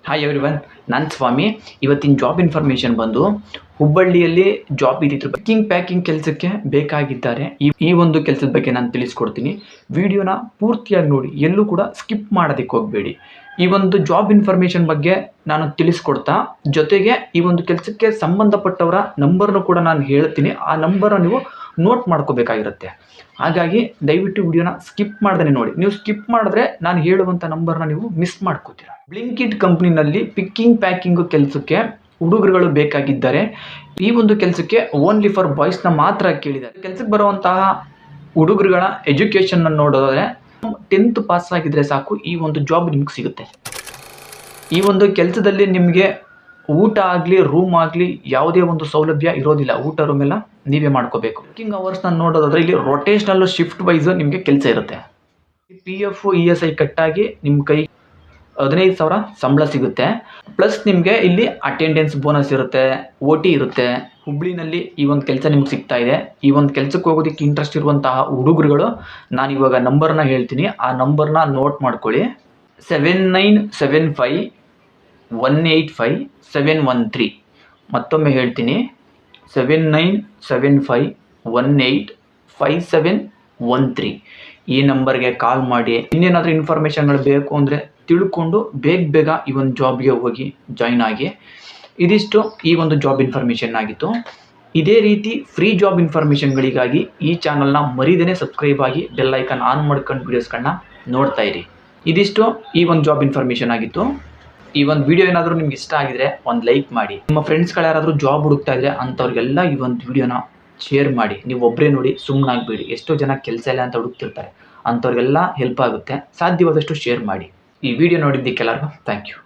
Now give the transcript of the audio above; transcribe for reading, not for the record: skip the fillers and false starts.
Hi everyone, ನಾನು ಸ್ವಾಮಿ. ಇವತ್ತಿನ job information ಬಂದು ಹುಬ್ಬಳ್ಳಿಯಲ್ಲಿ ಜಾಬ್ ಇದ್ದಿತ್ತು. ಪ್ಯಾಕಿಂಗ್ ಕೆಲಸಕ್ಕೆ ಬೇಕಾಗಿದ್ದಾರೆ. ಈ ಒಂದು ಕೆಲಸದ ಬಗ್ಗೆ ನಾನು ತಿಳಿಸ್ಕೊಡ್ತೀನಿ. ವಿಡಿಯೋನ ಪೂರ್ತಿಯಾಗಿ ನೋಡಿ, ಎಲ್ಲೂ ಕೂಡ ಸ್ಕಿಪ್ ಮಾಡೋದಕ್ಕೆ ಹೋಗಬೇಡಿ. ಈ ಒಂದು ಜಾಬ್ ಇನ್ಫಾರ್ಮೇಷನ್ ಬಗ್ಗೆ ನಾನು ತಿಳಿಸ್ಕೊಡ್ತಾ ಜೊತೆಗೆ ಈ ಒಂದು ಕೆಲಸಕ್ಕೆ ಸಂಬಂಧಪಟ್ಟವರ ನಂಬರ್ನು ಕೂಡ ನಾನು ಹೇಳ್ತೀನಿ. ಆ ನಂಬರ್ ನೀವು ನೋಟ್ ಮಾಡ್ಕೋಬೇಕಾಗಿರುತ್ತೆ. ಹಾಗಾಗಿ ದಯವಿಟ್ಟು ವಿಡಿಯೋನ ಸ್ಕಿಪ್ ಮಾಡ್ದೇ ನೋಡಿ. ನೀವು ಸ್ಕಿಪ್ ಮಾಡಿದ್ರೆ ನಾನು ಹೇಳುವಂಥ ನಂಬರ್ನ ನೀವು ಮಿಸ್ ಮಾಡ್ಕೋತೀರಾ. ಬ್ಲಿಂಕಿಟ್ ಕಂಪ್ನಿನಲ್ಲಿ ಪ್ಯಾಕಿಂಗ್ ಕೆಲಸಕ್ಕೆ ಹುಡುಗರುಗಳು ಬೇಕಾಗಿದ್ದಾರೆ. ಈ ಒಂದು ಕೆಲಸಕ್ಕೆ ಓನ್ಲಿ ಫಾರ್ ಬಾಯ್ಸ್ನ ಮಾತ್ರ ಕೇಳಿದ್ದಾರೆ. ಕೆಲಸಕ್ಕೆ ಬರುವಂತಹ ಹುಡುಗರುಗಳ ಎಜುಕೇಷನ್ ನೋಡೋದಾದ್ರೆ 10th ಪಾಸ್ ಆಗಿದ್ರೆ ಸಾಕು, ಈ ಒಂದು ಜಾಬ್ ನಿಮ್ಗೆ ಸಿಗುತ್ತೆ. ಈ ಒಂದು ಕೆಲಸದಲ್ಲಿ ನಿಮಗೆ ಊಟ ಆಗಲಿ ರೂಮ್ ಆಗಲಿ ಯಾವುದೇ ಒಂದು ಸೌಲಭ್ಯ ಇರೋದಿಲ್ಲ. ಊಟ ರೂಮ್ ಎಲ್ಲ ನೀವೇ ಮಾಡ್ಕೋಬೇಕು. ವರ್ಕಿಂಗ್ ಅವರ್ಸ್ನ ನೋಡೋದಾದ್ರೆ ಇಲ್ಲಿ ರೊಟೇಷನಲ್ ಶಿಫ್ಟ್ ವೈಸ್ ನಿಮಗೆ ಕೆಲಸ ಇರುತ್ತೆ. PF ESI ಕಟ್ಟಾಗಿ ನಿಮ್ಮ ಕೈ 15,000 ಸಂಬಳ ಸಿಗುತ್ತೆ. ಪ್ಲಸ್ ನಿಮಗೆ ಇಲ್ಲಿ ಅಟೆಂಡೆನ್ಸ್ ಬೋನಸ್ ಇರುತ್ತೆ, OT ಇರುತ್ತೆ. ಹುಬ್ಳಿನಲ್ಲಿ ಈ ಒಂದು ಕೆಲಸ ನಿಮ್ಗೆ ಸಿಗ್ತಾ ಇದೆ. ಈ ಒಂದು ಕೆಲಸಕ್ಕೆ ಹೋಗೋದಕ್ಕೆ ಇಂಟ್ರೆಸ್ಟ್ ಇರುವಂತಹ ಹುಡುಗರುಗಳು ನಾನು ಇವಾಗ ನಂಬರ್ನ ಹೇಳ್ತೀನಿ. ಆ ನಂಬರ್ನ ನೋಟ್ ಮಾಡ್ಕೊಳ್ಳಿ. 7975185713. ಮತ್ತೊಮ್ಮೆ ಹೇಳ್ತೀನಿ, 7975185713. ಈ ನಂಬರ್ಗೆ ಕಾಲ್ ಮಾಡಿ. ಇನ್ನೇನಾದರೂ ಇನ್ಫಾರ್ಮೇಷನ್ಗಳು ಬೇಕು ಅಂದರೆ ತಿಳ್ಕೊಂಡು ಬೇಗ ಈ ಒಂದು ಜಾಬ್ಗೆ ಹೋಗಿ ಜಾಯ್ನ್ ಆಗಿ. ಇದಿಷ್ಟು ಈ ಒಂದು ಜಾಬ್ ಇನ್ಫಾರ್ಮೇಷನ್ ಆಗಿತ್ತು. ಇದೇ ರೀತಿ ಫ್ರೀ ಜಾಬ್ ಇನ್ಫಾರ್ಮೇಷನ್ಗಳಿಗಾಗಿ ಈ ಚಾನಲ್ನ ಮರಿದೇನೆ ಸಬ್ಸ್ಕ್ರೈಬ್ ಆಗಿ ಬೆಲ್ ಐಕಾನ್ ಆನ್ ಮಾಡ್ಕೊಂಡು ವೀಡಿಯೋಸ್ಗಳನ್ನ ನೋಡ್ತಾ ಇರಿ. ಇದಿಷ್ಟು ಈ ಒಂದು ಜಾಬ್ ಇನ್ಫಾರ್ಮೇಷನ್ ಆಗಿತ್ತು. ಈ ಒಂದು ವಿಡಿಯೋ ಏನಾದರೂ ನಿಮ್ಗೆ ಇಷ್ಟ ಆಗಿದ್ರೆ ಒಂದು ಲೈಕ್ ಮಾಡಿ. ನಿಮ್ಮ ಫ್ರೆಂಡ್ಸ್ಗಳು ಯಾರಾದರೂ ಜಾಬ್ ಹುಡುಕ್ತಾ ಇದ್ರೆ ಅಂಥವ್ರಿಗೆಲ್ಲ ಈ ಒಂದು ವಿಡಿಯೋನ ಶೇರ್ ಮಾಡಿ. ನೀವು ಒಬ್ಬರೇ ನೋಡಿ ಸುಮ್ಮನಾಗಬೇಡಿ. ಎಷ್ಟೋ ಜನ ಕೆಲಸ ಇಲ್ಲ ಅಂತ ಹುಡುಕ್ತಿರ್ತಾರೆ. ಅಂಥವ್ರಿಗೆಲ್ಲ ಹೆಲ್ಪ್ ಆಗುತ್ತೆ. ಸಾಧ್ಯವಾದಷ್ಟು ಶೇರ್ ಮಾಡಿ. ಈ ವಿಡಿಯೋ ನೋಡಿದ್ದಕ್ಕೆಲ್ಲರಿಗೂ ಥ್ಯಾಂಕ್ ಯು.